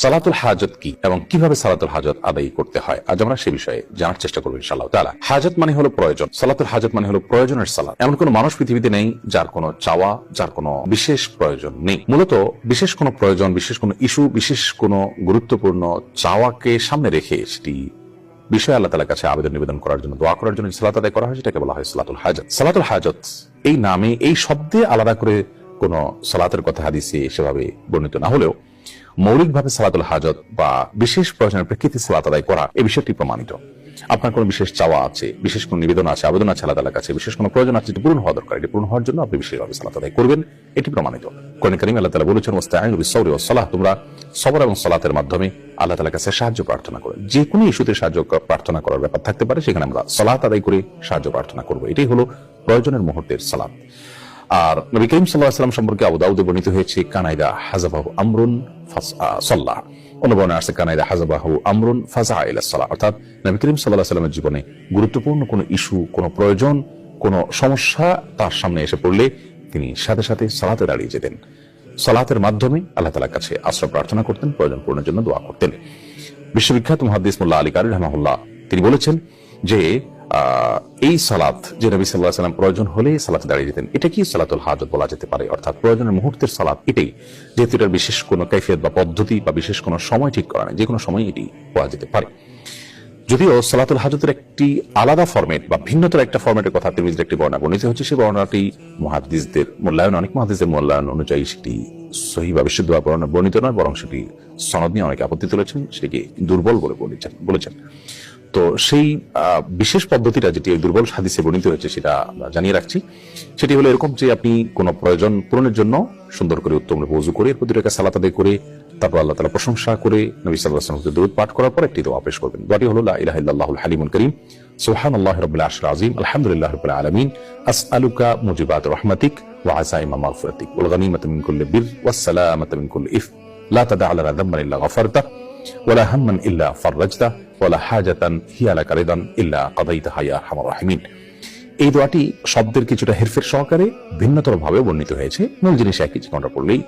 সালাতুল হাজত কি এবং কিভাবে সালাতুল হাজত আদায় করতে হয়, আজ আমরা সে বিষয়ে জানার চেষ্টা করবো ইনশাআল্লাহ তাআলা। হাজত মানে হলো প্রয়োজন, সালাতুল হাজত মানে হলো প্রয়োজনের সালাত। এমন কোন মানুষ পৃথিবীতে নেই যার কোনো চাওয়া, যার কোনো বিশেষ প্রয়োজন নেই। মূলত বিশেষ কোনো প্রয়োজন, বিশেষ কোনো ইস্যু, বিশেষ কোনো গুরুত্বপূর্ণ চাওয়াকে সামনে রেখে সেটি বিষয় আল্লাহ তাআলার কাছে আবেদন নিবেদন করার জন্য, দোয়া করার জন্য সালাত আদায় করা হয়, সেটাকে বলা হয় সালাতুল হাজত। সালাতুল হাজত এই নামে, এই শব্দে আলাদা করে কোন সালাতের কথা হাদিসে সেভাবে বর্ণিত না হলেও মৌলিকভাবে সালাতুল হাজত বা বিশেষ প্রয়োজনের প্রেক্ষিতে সালাত আদায় করা এই বিষয়টি প্রমাণিত। আপনার কোনো বিশেষ চাওয়া আছে, বিশেষ কোনো নিবেদন আছে, আবেদন আছে আল্লাহ তাআলার কাছে, বিশেষ কোনো প্রয়োজন আছে, পূরণ হওয়া দরকার, এটি পূরণ হওয়ার জন্য আপনি বিশেষভাবে সালাত আদায় করবেন, এটি প্রমাণিত। কোরআন কারীমে আল্লাহ তাআলা বলেছেন, ওয়াস্তাঈনু বিস-সাবরি ওয়াস-সালাহ, তোমরা সবর এবং সালাতের মাধ্যমে আল্লাহ তাআলার কাছে সাহায্য প্রার্থনা করো। যে কোনো ইস্যুতে সাহায্য প্রার্থনা করার ব্যাপার থাকতে পারে, সেখানে আমরা সালাত আদায় করে সাহায্য প্রার্থনা করব। এটাই হলো প্রয়োজনের মুহূর্তের সালাত। আর নবী করিম সাল্লাল্লাহু আলাইহি ওয়াসাল্লাম সম্পর্কে আবু দাউদে বর্ণিত হয়েছে, কানাইদা হাযাবাহু আমরুন ফাসাল্লাহ, অনুবর্ণে আসছে কানাইদা হাযাবাহু আমরুন ফাযা ইলা সালাহ, অর্থাৎ নবী করিম সাল্লাল্লাহু আলাইহি ওয়াসাল্লামের জীবনে গুরুত্বপূর্ণ কোনো ইস্যু, কোনো প্রয়োজন, কোনো সমস্যা তার সামনে এসে পড়লে তিনি সাথে সাথে সালাতে দাঁড়িয়ে যেতেন। সালাতের মাধ্যমে আল্লাহ তাআলার কাছে আশ্রয় প্রার্থনা করতেন, প্রয়োজন পূরণের জন্য দোয়া করতেন। বিশ্ববিখ্যাত মুহাদ্দিস মুল্লাহ আলী কারি রাহিমাহুল্লাহ তিনি বলেছেন যে এই সালাত যে নবী সাল্লাল্লাহু আলাইহি ওয়াসাল্লাম প্রয়োজন হলে সালাতে দাঁড়িয়ে যেতেন, এটা কি সালাতুল হাজত বলা যেতে পারে, অর্থাৎ প্রয়োজনের মুহূর্তের সালাত এটাই। যেহেতু এটার বিশেষ কোনো কাইফিয়ত বা পদ্ধতি বা বিশেষ কোনো সময় ঠিক করা নেই, যে কোনো সময় এটি হওয়া যেতে পারে। যদিও সালাতুল হাজতের একটি আলাদা ফরম্যাট বা ভিন্নতর একটা ফরম্যাটের কথা তিরমিজির একটি বর্ণনা বর্ণিত হচ্ছে, সেই বর্ণনাটি মুহাদ্দিসদের মূল্যায়ন, অনেক মুহাদ্দিসদের মূল্যায়ন অনুযায়ী সেটি সহিহ বা বিশুদ্ধ বর্ণিত নয়, বরং সেটি সনদ নিয়ে অনেকে আপত্তি তুলেছেন, সেটিকে দুর্বল বলে বলেছেন। তো সেই বিশেষ পদ্ধতিটা যেটি দুর্বল হাদিসে বর্ণিত হয়েছে সেটা জানিয়ে রাখছি। সেটি হলো এরকম যে আপনি কোনো প্রয়োজন পূরণের জন্য সুন্দর করে উত্তম রূপে ওযু করে, এরপর 2 রাকাত সালাত আদায় করে, তারপর আল্লাহ তাআলা প্রশংসা করে নবী সাল্লাল্লাহু আলাইহি ওয়াসাল্লাম দরুদ পাঠ করার পর একটি দোয়া পেশ করবেন। দোয়াটি হলো, লা ইলাহা ইল্লাল্লাহুল হালিমুল কারীম, সুবহানাল্লাহি রাব্বিল আরশিল আযীম, আলহামদুলিল্লাহি রাব্বিল আলামিন, আসআলুকা মুজিবাত রাহমাতিক ওয়া আযাইমা মাগফিরাতিক ওয়াল গনিমাতা মিন কুল্লি বির ওয়াস সালামাতা মিন কুল্লি ইফ লা তাদা লানা যামবান ইল্লা গফারতা ওয়ালা হাম্মান ইল্লা ফাররাজতা ওয়ালা হাজাতান হিয়া লাকা রিদান ইল্লা কাদাইতাহা ইয়া আরহামার রাহিমিন। এই দোয়াটি শব্দের কিছুটা হেরফের সহকারে ভিন্নতর ভাবে বর্ণিত হয়েছে, মূল জিনিস একই, যেটা পড়লেই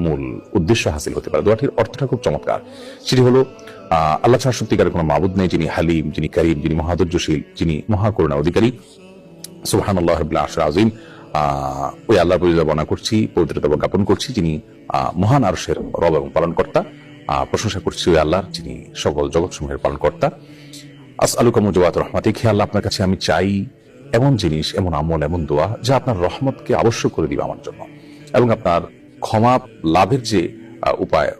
মূল উদ্দেশ্য হাসিল হতে পারে। দোয়াটির অর্থটা খুব চমৎকার। সেটি হলো, আল্লাহ ছাড়া সত্যিকারের কোনো মাবুদ নেই, যিনি হালিম, যিনি কারীম, যিনি মহাধৈর্যশীল, যিনি মহাকরুণা অধিকারী। সুবহানাল্লাহি রাব্বিল আরশিল আযীম, ওই আল্লাহর পরিচয় বর্ণনা করছি, পবিত্রতা জ্ঞাপন করছি, যিনি মহান আরশের রব এবং পালনকর্তা। প্রশংসা করছি ওই আল্লাহর, যিনি সকল জগৎসমূহের পালনকর্তা। আসআলুকা মুজিবাত রাহমাতিক, হে আল্লাহ আপনার কাছে আমি চাই এমন জিনিস, এমন আমল, এমন দোয়া যা আপনার রহমতকে আবশ্যক করে দিবে আমার জন্য, এবং আপনার ক্ষমা লাভের যে উপায়